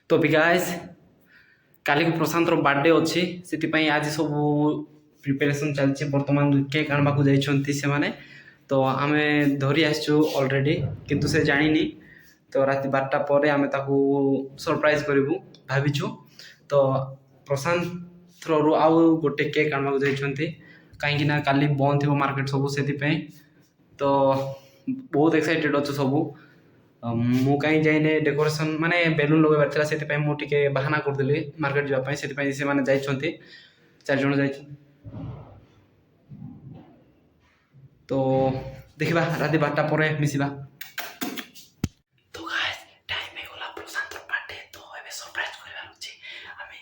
तो भी गाइस काली को प्रशांतर बर्थडे अच्छी से आज सब प्रिपेरेसन चलती बर्तमान केक आनवा को जाइछन्ति से माने तो आम धरी आसचु ऑलरेडी किंतु से जानी तो राति 12टा पर आम ताकू सरप्राइज करूँ भाविचु तो प्रशांत रू आउ गोटे केक आनवा को जाइछन्ति कहीं काली बंद थी मार्केट सब से तो बहुत एक्साइटेड अच्छु सबू मु कहीं जाइने डेकोरेशन माने बेलून लगेबार थिला सेति पय मु टिके बहाना करदेली मार्केट जाबा पय सेति पय से माने जाइछन्ति 4 जण जाइछ तो देखिबा राति 12टा परे मिसिबा तो गाइस टाइम हे गोला प्रशांत बर्थडे तो एबे सरप्राइज करबा अछि आमे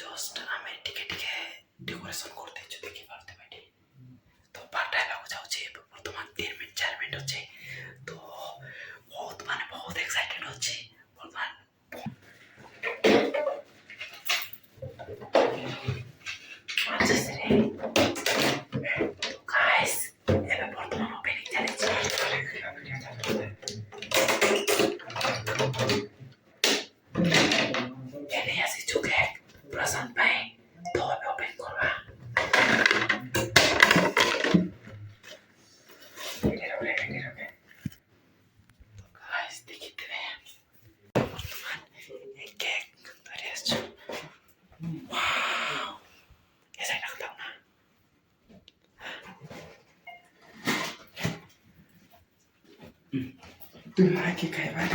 जस्ट आमे टिके डेकोरेशन करते छु देखि पारते बैठी तो 12टा लागो जाउछि वर्तमान 3 मिनट 4 मिनट अछि तो बहुत एक्साइटेड अच्छी वर्तमान तो गाइस एबे वर्तमान ओपनिंग चले एने आसी चुके प्रशांत भाई तो एबे ओपन करबा तुम आके खाए बात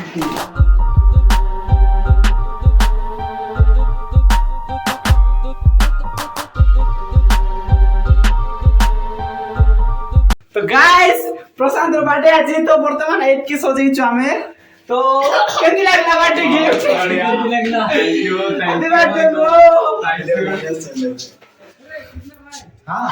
तो गाइस प्रशांत बर्थडे आज तो वर्तमान एतकी सजैछु आमे तो केति लागला बर्थडे गिफ्ट लागला हैप्पी बर्थडे ब्रो हां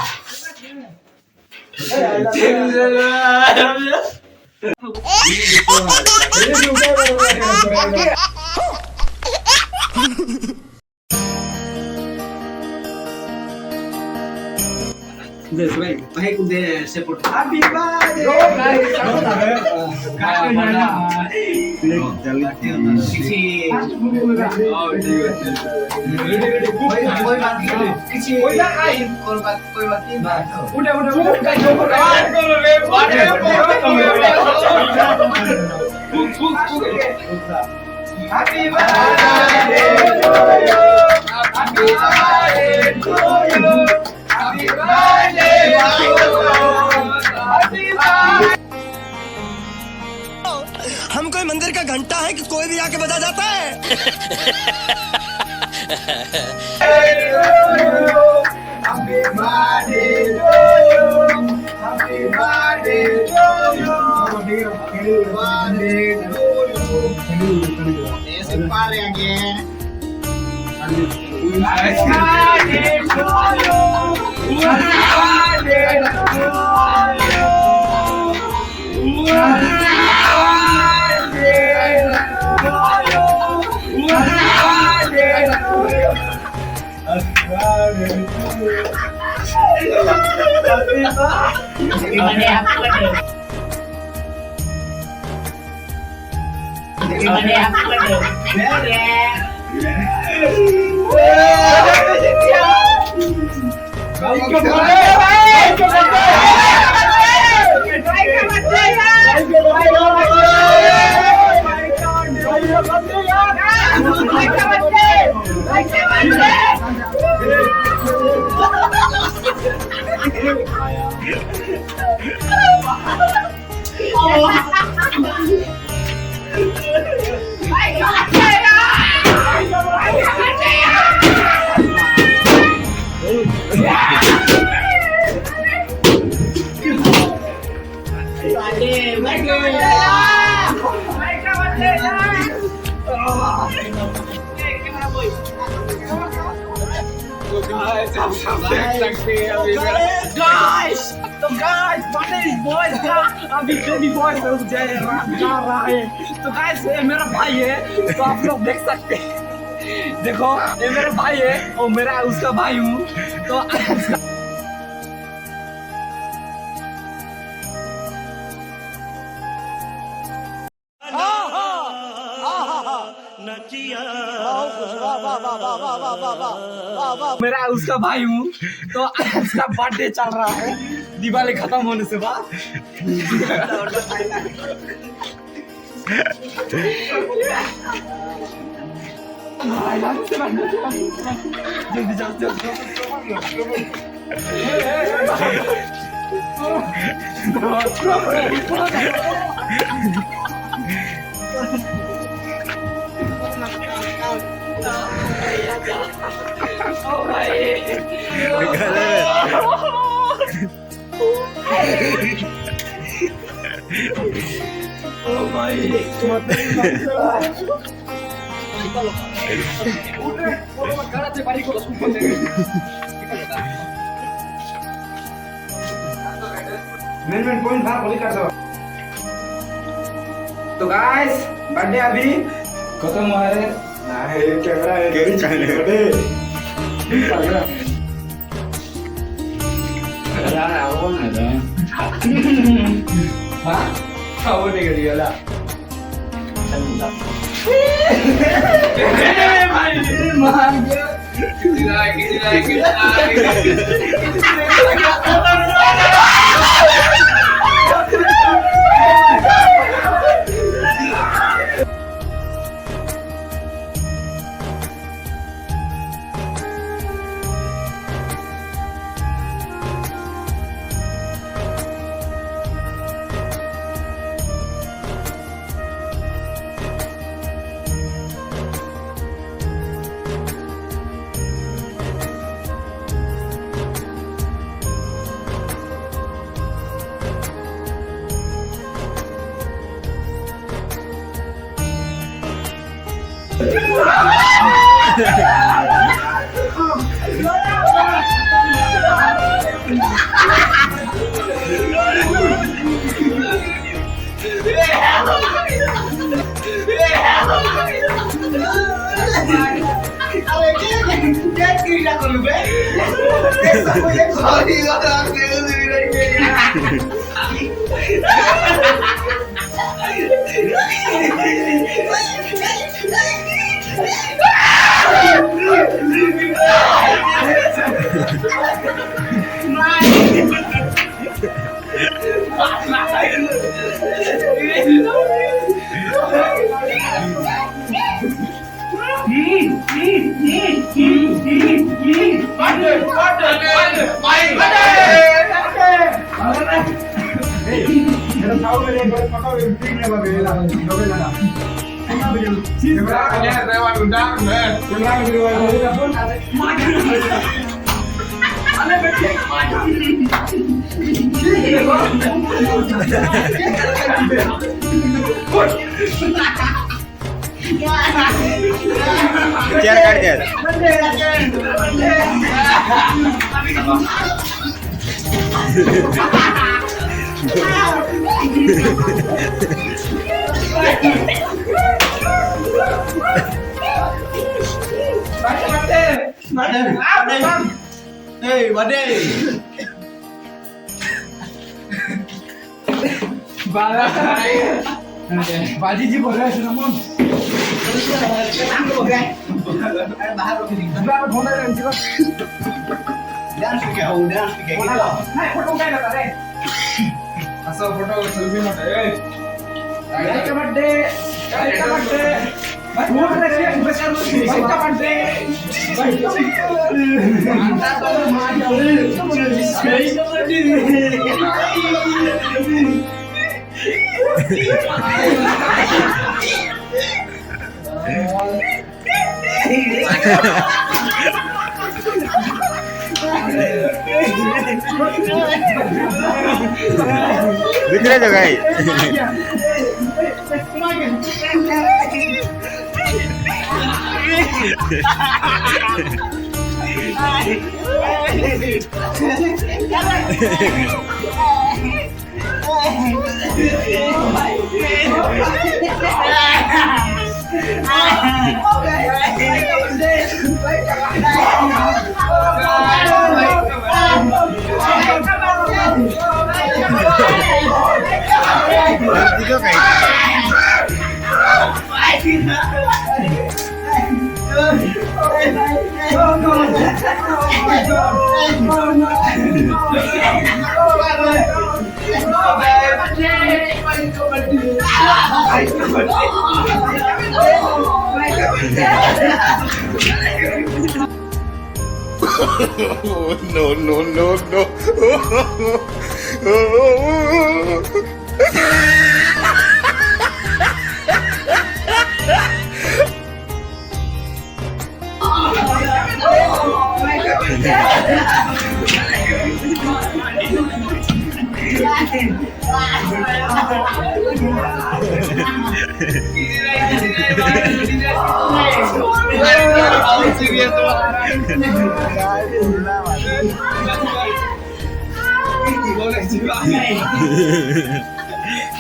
This way, I could support. Happy birthday! Go, guys! Happy हम कोई मंदिर का घंटा है कि कोई भी आके बजा जाता है Guys! तो guys, बर्थडे बॉयज का अभी बेबी बॉय से उठ जा रहा है तो guys ये मेरा भाई है तो आप लोग देख सकते हैं देखो ये मेरा भाई है और मेरा उसका भाई हूँ तो मेरा उसका भाई हूँ तो उसका बर्थडे चल रहा है दिवाली खत्म होने से बाद जल्दी पॉइंट था बोली कर दो तो गाइस बर्थडे अभी खत्म हुआ है नहीं कैमरा है गरी चले बर्थडे यार आओ ना हां आओ नहीं करी वाला भाई मार गया चेयर काट दे बाजी जी बोल रहे हैं नमन बाहर डांस क्या हो डांस क्या नहीं फोटो काय करता रे असं फोटो सेल्फी मध्ये काय का बर्थडे दिख रहे जगह No, no, no, no.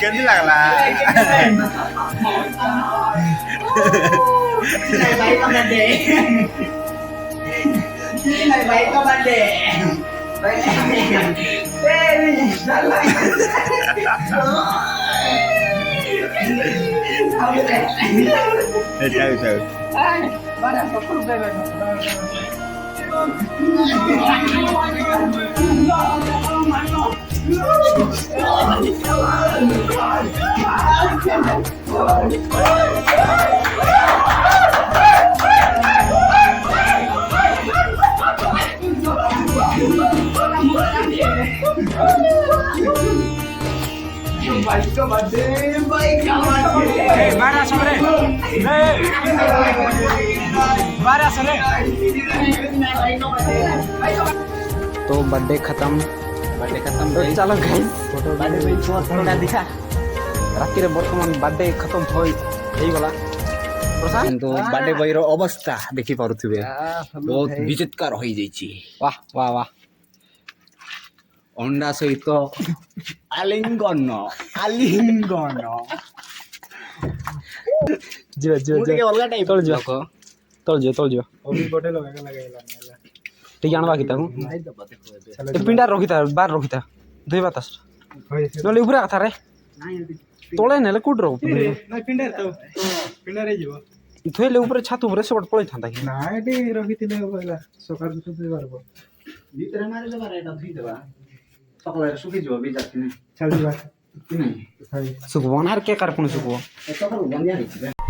Kendi लागला Này vậy con là đệ. Này vậy con là đệ. Vậy đệ ra lại. Từ từ Bắt đầu có không đây rồi. तो बर्थडे खत्म तो चलो गाइस फोटो दिखा राति बर्तमान बर्थडे खत्म हो गला किंतु बर्थडे बॉय रो अवस्था देखि पारुथिबे बहुत विचित्र होई जाईची वाह वाह वाह अंडा सहित आलिंगन जो अलगा टाइप तोल जो अभी गोटे लगाइला ठीक आनबा कि ताकू ए पिंडा रखिता बार रखिता दुई बातास नले ऊपर कथा रे तोले नेले कुड रो नाही पिंडा रे जीव थोइले ऊपर छात ऊपर से पळै थांदा कि ना एटी रखितिले पहिला सकाळ तो दुई बार भीतर मारे देबा एटा धुई देबा सकाळ सुखी जो बी जाति नै चल जीवा नै सुकबो नार के कार कोन सुकबो ए सकाळ बंदिया रे